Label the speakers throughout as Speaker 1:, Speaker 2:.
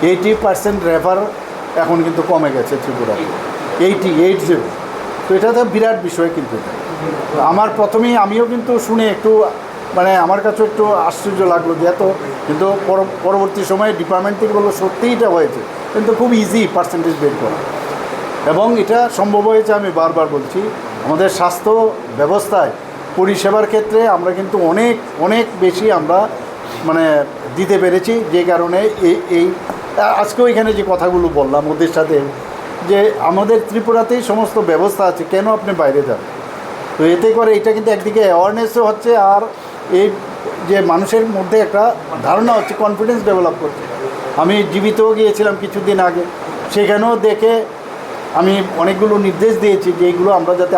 Speaker 1: 80% refer এখন কিন্তু কমে গেছে ত্রিপুরাতে, 80। তো এটা তো বিরাট বিষয় কিন্তু এটা। আমার প্রথমেই আমিও কিন্তু শুনে একটু মানে আমার কাছে একটু আশ্চর্য লাগলো যে এত, কিন্তু পরবর্তী সময়ে ডিপার্টমেন্ট থেকে বললো সত্যিই এটা হয়েছে, কিন্তু খুব ইজি পার্সেন্টেজ বের করা। এবং এটা সম্ভব হয়েছে, আমি বারবার বলছি, আমাদের স্বাস্থ্য ব্যবস্থায় পরিষেবার ক্ষেত্রে আমরা কিন্তু অনেক অনেক বেশি আমরা মানে দিতে পেরেছি, যে কারণে এই আজকেও এখানে যে কথাগুলো বললাম ওদের সাথে, যে আমাদের ত্রিপুরাতেই সমস্ত ব্যবস্থা আছে, কেন আপনি বাইরে যান? তো এতে করে এটা কিন্তু একদিকে অ্যাওয়ারনেসও হচ্ছে, আর এই যে মানুষের মধ্যে একটা ধারণা হচ্ছে, কনফিডেন্স ডেভেলপ করছে। আমি জীবিতও গিয়েছিলাম কিছুদিন আগে, সেখানেও দেখে আমি অনেকগুলো নির্দেশ দিয়েছি যে এইগুলো আমরা যাতে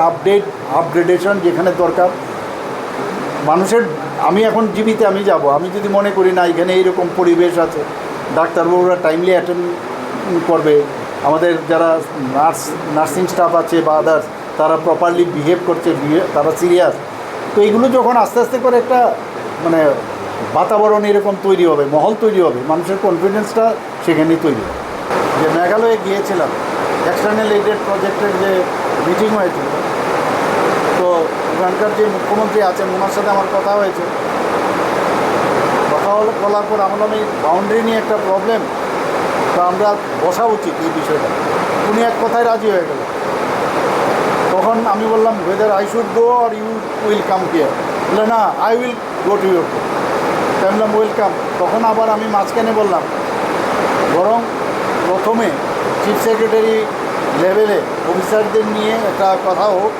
Speaker 1: আপগ্রেডেশন যেখানে দরকার মানুষের। আমি এখন জীবিতে আমি যাব, আমি যদি মনে করি না এখানে এইরকম পরিবেশ আছে, ডাক্তারবাবুরা টাইমলি অ্যাটেন্ড করবে, আমাদের যারা নার্সিং স্টাফ আছে বা আদার্স তারা প্রপারলি বিহেভ করছে, তারা সিরিয়াস, তো এইগুলো যখন আস্তে আস্তে করে একটা মানে বাতাবরণ এরকম তৈরি হবে, মহল তৈরি হবে, মানুষের কনফিডেন্সটা সেখানেই তৈরি হবে। যে মেঘালয়ে গিয়েছিলাম, এক্সটার্নাল এইডেড প্রজেক্টের যে মিটিং হয়েছিল, তো ওখানকার যে মুখ্যমন্ত্রী আছেন ওনার সাথে আমার কথা হয়েছে। কথা বলার পর আমরা এই বাউন্ডারি নিয়ে একটা প্রবলেম, তো আমরা বসা উচিত এই বিষয়টা। উনি এক কথায় রাজি হয়ে গেল। তখন আমি বললাম ওয়েদার আই শুড গো আর ইউ উইল কাম হিয়ার, বলে না I will go to your. তাই বললাম ওয়েলকাম। তখন আবার আমি মাঝখানে বললাম বরং প্রথমে চিফ সেক্রেটারি লেভেলে অফিসারদের নিয়ে একটা কথা হোক,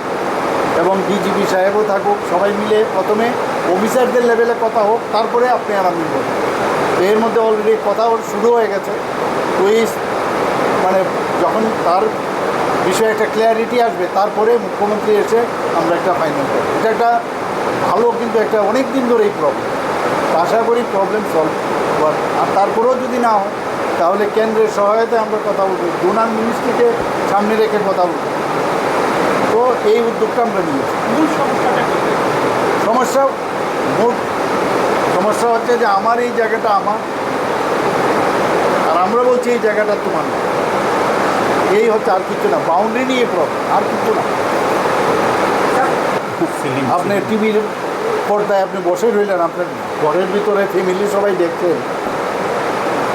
Speaker 1: এবং ডিজিপি সাহেবও থাকুক, সবাই মিলে প্রথমে অফিসারদের লেভেলে কথা হোক, তারপরে আপনি আর আমি বলবেন। এর মধ্যে অলরেডি কথা শুরু হয়ে গেছে। ওই মানে যখন তার বিষয়ে একটা ক্লিয়ারিটি আসবে, তারপরে মুখ্যমন্ত্রী এসে আমরা একটা ফাইনাল করব। এটা একটা ভালো, কিন্তু একটা অনেক দিন ধরে এই প্রবলেম, আশা করি প্রবলেম সলভ হওয়ার। আর তারপরেও যদি না হয় তাহলে কেন্দ্রের সহায়তায় আমরা কথা বলবো, ডোনার মিনিস্ট্রিকে সামনে রেখে কথা বলবো। তো এই উদ্যোগটা আমরা নিয়েছি। সমস্যা হচ্ছে যে আমার এই জায়গাটা আমার, আর আমরা বলছি এই জায়গাটা তোমার না, এই হচ্ছে, আর কিছু না। বাউন্ডারি নিয়ে প্রবলেম, আর কিছু না। আপনি টিভির পর্দায় আপনি বসে রইলেন, আপনার ঘরের ভিতরে ফ্যামিলি সবাই দেখছেন,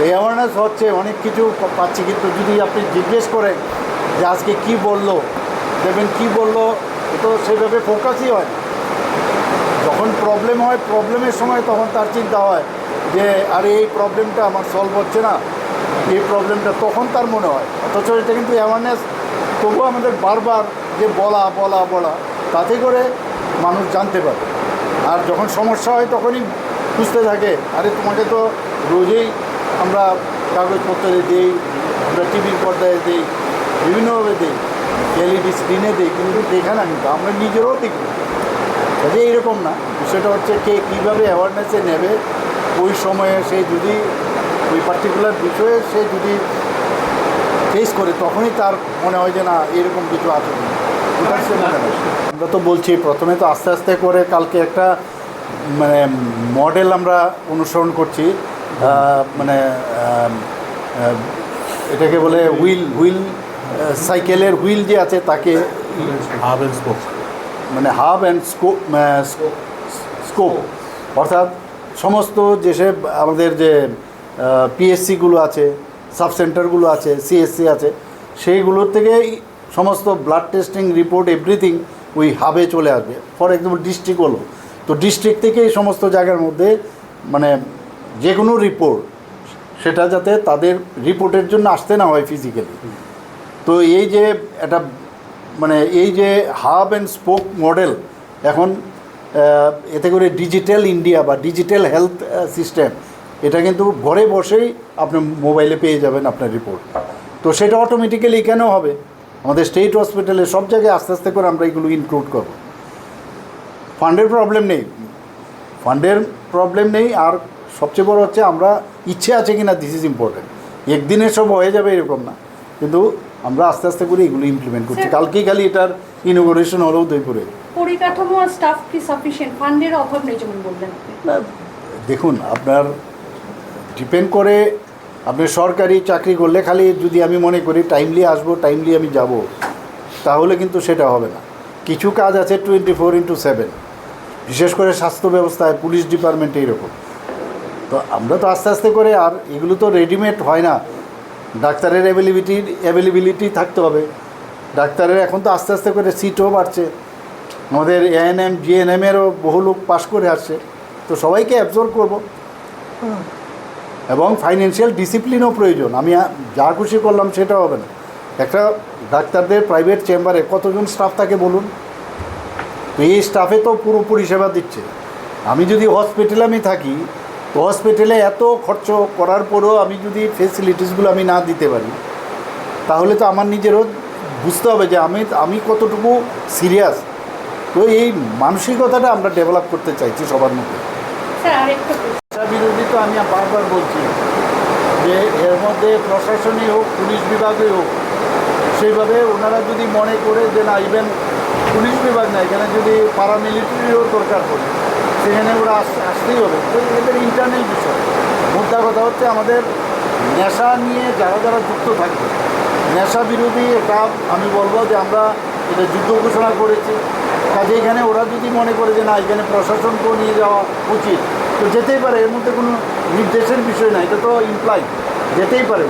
Speaker 1: এই অ্যাওয়ারনেস হচ্ছে, অনেক কিছু পাচ্ছি। কিন্তু যদি আপনি জিজ্ঞেস করেন যে আজকে কী বললো, দেখবেন কী বললো, তো সেভাবে ফোকাসই হয়। যখন প্রবলেম হয়, প্রবলেমের সময় তখন তার চিন্তা হয় যে আরে এই প্রবলেমটা আমার সলভ হচ্ছে না, এই প্রবলেমটা, তখন তার মনে হয়। অথচ এটা কিন্তু অ্যাওয়ারনেস তবুও আমাদের বারবার যে বলা বলা বলা, তাতে করে মানুষ জানতে পারে। আর যখন সমস্যা হয় তখনই খুঁজতে থাকে, আরে তোমাকে তো রোজেই আমরা কাগজপত্রে দিই, আমরা টিভির পর্দায় দিই, বিভিন্নভাবে দিই, এলইডি স্ক্রিনে দিই, কিন্তু দেখা না, কিন্তু আমরা নিজেরাও দেখি। কাজে এইরকম না, বিষয়টা হচ্ছে কে কীভাবে অ্যাওয়ারনেসে নেবে। ওই সময়ে সে যদি ওই পার্টিকুলার বিষয়ে সে যদি ফেস করে, তখনই তার মনে হয় যে না এরকম কিছু আছে। আমরা তো বলছি প্রথমে তো আস্তে আস্তে করে কালকে একটা মানে মডেল আমরা অনুসরণ করছি, মানে এটাকে বলে হুইল সাইকেলের হুইল যে আছে তাকে
Speaker 2: হাব অ্যান্ড স্পোক,
Speaker 1: মানে হাব অ্যান্ড স্কোপ, অর্থাৎ সমস্ত যেসব আমাদের যে পিএসসিগুলো আছে, সাব সেন্টারগুলো আছে, সিএসসি আছে, সেইগুলোর থেকে সমস্ত ব্লাড টেস্টিং রিপোর্ট এভরিথিং ওই হাবে চলে আসবে। ফর এক্সাম্পল ডিস্ট্রিক্ট হলো, তো ডিস্ট্রিক্ট থেকে এই সমস্ত জায়গার মধ্যে মানে যে কোনো রিপোর্ট সেটা যাতে তাদের রিপোর্টের জন্য আসতে না হয় ফিজিক্যালি। তো এই যে একটা মানে এই যে হাব অ্যান্ড স্পোক মডেল, এখন এতে করে ডিজিটাল ইন্ডিয়া বা ডিজিটাল হেলথ সিস্টেম, এটা কিন্তু ঘরে বসেই আপনি মোবাইলে পেয়ে যাবেন আপনার রিপোর্ট। তো সেটা অটোমেটিক্যালি এখানেও হবে, আমাদের স্টেট হসপিটালে সব জায়গায় আস্তে আস্তে করে আমরা এগুলো ইনক্লুড করব। ফান্ডের প্রবলেম নেই, আর সবচেয়ে বড় হচ্ছে আমরা ইচ্ছে আছে কি না, দিস ইজ ইম্পর্টেন্ট। একদিনে সব হয়ে যাবে এরকম না, কিন্তু আমরা আস্তে আস্তে করে এগুলো ইমপ্লিমেন্ট করছি। কালকেই খালি এটার ইনোগ্রেশন হলো উদয়পুরে।
Speaker 3: পরিকাঠামো আর স্টাফ কি সাফিসিয়েন্ট? ফান্ডের অভাব নেই যেমন বললেন।
Speaker 1: না দেখুন, আপনার ডিপেন্ড করে আপনি সরকারি চাকরি করলে খালি যদি আমি মনে করি টাইমলি আসবো টাইমলি আমি যাব, তাহলে কিন্তু সেটা হবে না। কিছু কাজ আছে 24/7, বিশেষ করে স্বাস্থ্য ব্যবস্থায়, পুলিশ ডিপার্টমেন্টে এরকম। তো আমরা তো আস্তে আস্তে করে, আর এগুলো তো রেডিমেড হয় না, ডাক্তারের অ্যাভেলেবিলিটি থাকতে হবে। ডাক্তারের এখন তো আস্তে আস্তে করে সিটও বাড়ছে, আমাদের এএনএম জিএনএমেরও বহু লোক পাশ করে আসছে, তো সবাইকে অ্যাবজর্ব করব। এবং ফাইন্যান্সিয়াল ডিসিপ্লিনও প্রয়োজন। আমি যা খুশি করলাম সেটা হবে না। একটা ডাক্তারদের প্রাইভেট চেম্বারে কতজন স্টাফ থাকে বলুন, তো এই স্টাফে তো পুরো পরিষেবা দিচ্ছে। আমি যদি হসপিটালে আমি থাকি, তো হসপিটালে এত খরচ করার পরেও আমি যদি ফেসিলিটিসগুলো আমি না দিতে পারি, তাহলে তো আমার নিজেরও বুঝতে হবে যে আমি কতটুকু সিরিয়াস। তো এই মানসিকতাটা আমরা ডেভেলপ করতে চাইছি সবার মধ্যে।
Speaker 3: স্যার আরেকটা প্রশ্ন।
Speaker 1: নেশা বিরোধী তো আমি বারবার বলছি যে এর মধ্যে প্রশাসনই হোক, পুলিশ বিভাগই হোক, সেইভাবে ওনারা যদি মনে করে যে না, ইভেন পুলিশ বিভাগ না, এখানে যদি প্যারামিলিটারিও দরকার পড়ে, সেখানে ওরা আসতেই হবে। তো এদের ইন্টারনাল বিষয়। মুদ্রা কথা হচ্ছে আমাদের নেশা নিয়ে যারা যারা যুক্ত থাকবে, নেশা বিরোধী এটা আমি বলবো যে আমরা এটা যুদ্ধ ঘোষণা করেছি। কাজে এখানে ওরা যদি মনে করে যে না, এখানে প্রশাসনকেও নিয়ে যাওয়া উচিত, তো যেতেই পারে। এর মধ্যে কোনো নির্দেশের বিষয় না, এটা তো ইমপ্লাই, যেতেই পারে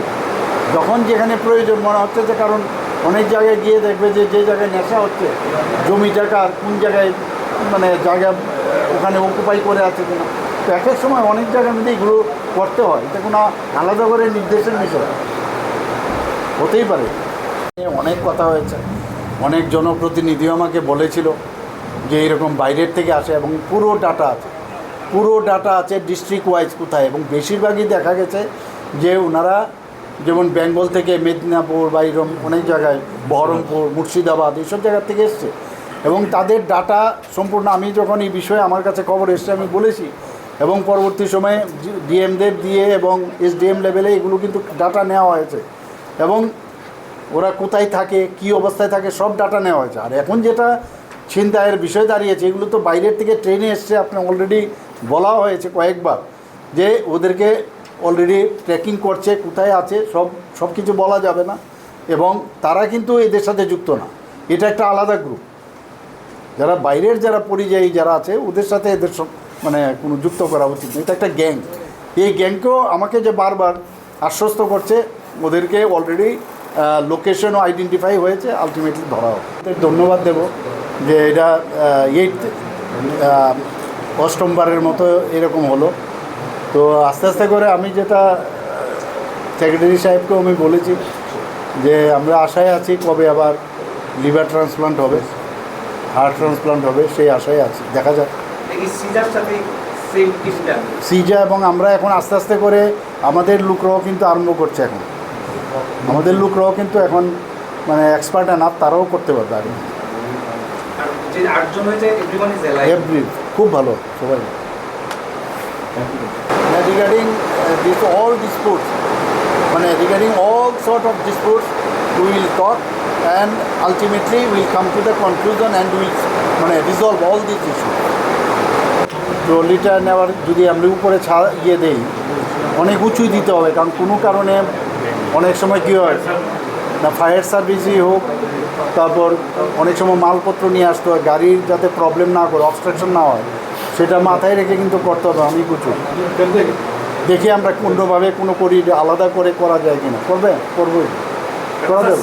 Speaker 1: যখন যেখানে প্রয়োজন মনে হচ্ছে। যে কারণ অনেক জায়গায় গিয়ে দেখবে যে যে জায়গায় নেশা হচ্ছে, জমি জায়গা আর কোন জায়গায় মানে জায়গা ওখানে অকুপাই করে আছে কিনা, তো এক এক সময় অনেক জায়গার মধ্যে এগুলো করতে হয়। এটা কোনো আলাদা করে নির্দেশের বিষয় হতেই পারে। অনেক কথা হয়েছে, অনেক জনপ্রতিনিধিও আমাকে বলেছিল যে এরকম বাইরের থেকে আসে, এবং পুরো ডাটা আছে ডিস্ট্রিক্ট ওয়াইজ কোথায়, এবং বেশিরভাগই দেখা গেছে যে ওনারা যেমন বেঙ্গল থেকে, মেদিনীপুর বা এরকম অনেক জায়গায়, বহরমপুর, মুর্শিদাবাদ, এইসব জায়গার থেকে এসছে, এবং তাদের ডাটা সম্পূর্ণ, আমি যখন এই বিষয়ে আমার কাছে খবর এসছে আমি বলেছি, এবং পরবর্তী সময়ে ডিএমদের দিয়ে এবং এসডিএম লেভেলে এগুলো কিন্তু ডাটা নেওয়া হয়েছে, এবং ওরা কোথায় থাকে, কী অবস্থায় থাকে, সব ডাটা নেওয়া হয়েছে। আর এখন যেটা ছিনতাইয়ের বিষয় দাঁড়িয়েছে, এগুলো তো বাইরের থেকে ট্রেনে এসছে। আপনার অলরেডি বলা হয়েছে কয়েকবার যে ওদেরকে অলরেডি ট্র্যাকিং করছে, কোথায় আছে সব কিছু বলা যাবে না, এবং তারা কিন্তু এদের সাথে যুক্ত না। এটা একটা আলাদা গ্রুপ, যারা বাইরের যারা পরিযায়ী যারা আছে ওদের সাথে এদের সব মানে কোনো যুক্ত করা উচিত না। এটা একটা গ্যাং। এই গ্যাংকেও আমাকে যে বারবার আশ্বস্ত করছে, ওদেরকে অলরেডি লোকেশনও আইডেন্টিফাই হয়েছে, আলটিমেটলি ধরা হবে। ধন্যবাদ দেব যে এটা 8মবারের মতো এরকম হলো। তো আস্তে আস্তে করে আমি যেটা সেক্রেটারি সাহেবকেও আমি বলেছি যে আমরা আশায় আছি কবে আবার লিভার ট্রান্সপ্লান্ট হবে, হার্ট ট্রান্সপ্লান্ট হবে, সেই আশায় আছি। দেখা যাক। সিজা এবং আমরা এখন আস্তে আস্তে করে আমাদের লোকরাও কিন্তু আরম্ভ করছে। এখন মানে এক্সপার্ট না, তারাও করতে পারবে। আর এভরি খুব ভালো সবাই। রিগার্ডিং all disputes, মানে regarding all sort of disputes, we will talk and ultimately we will come to the conclusion and we will মানে resolve all these issues. ট্রলিটা নেওয়ার যদি আমরা উপরে দেই, অনেক উঁচুই দিতে হবে, কারণ কোনো কারণে অনেক সময় কী হয় না, ফায়ার সার্ভিসই হোক, তারপর অনেক সময় মালপত্র নিয়ে আসতে হয়, গাড়ির যাতে প্রবলেম না করে, অবস্ট্রাকশন না হয়, সেটা মাথায় রেখে কিন্তু করতে হবে। আমি কিছু দেখি আমরা কোনোভাবে কোনো করি আলাদা করে করা যায় কিনা, করবোই করা যাবে।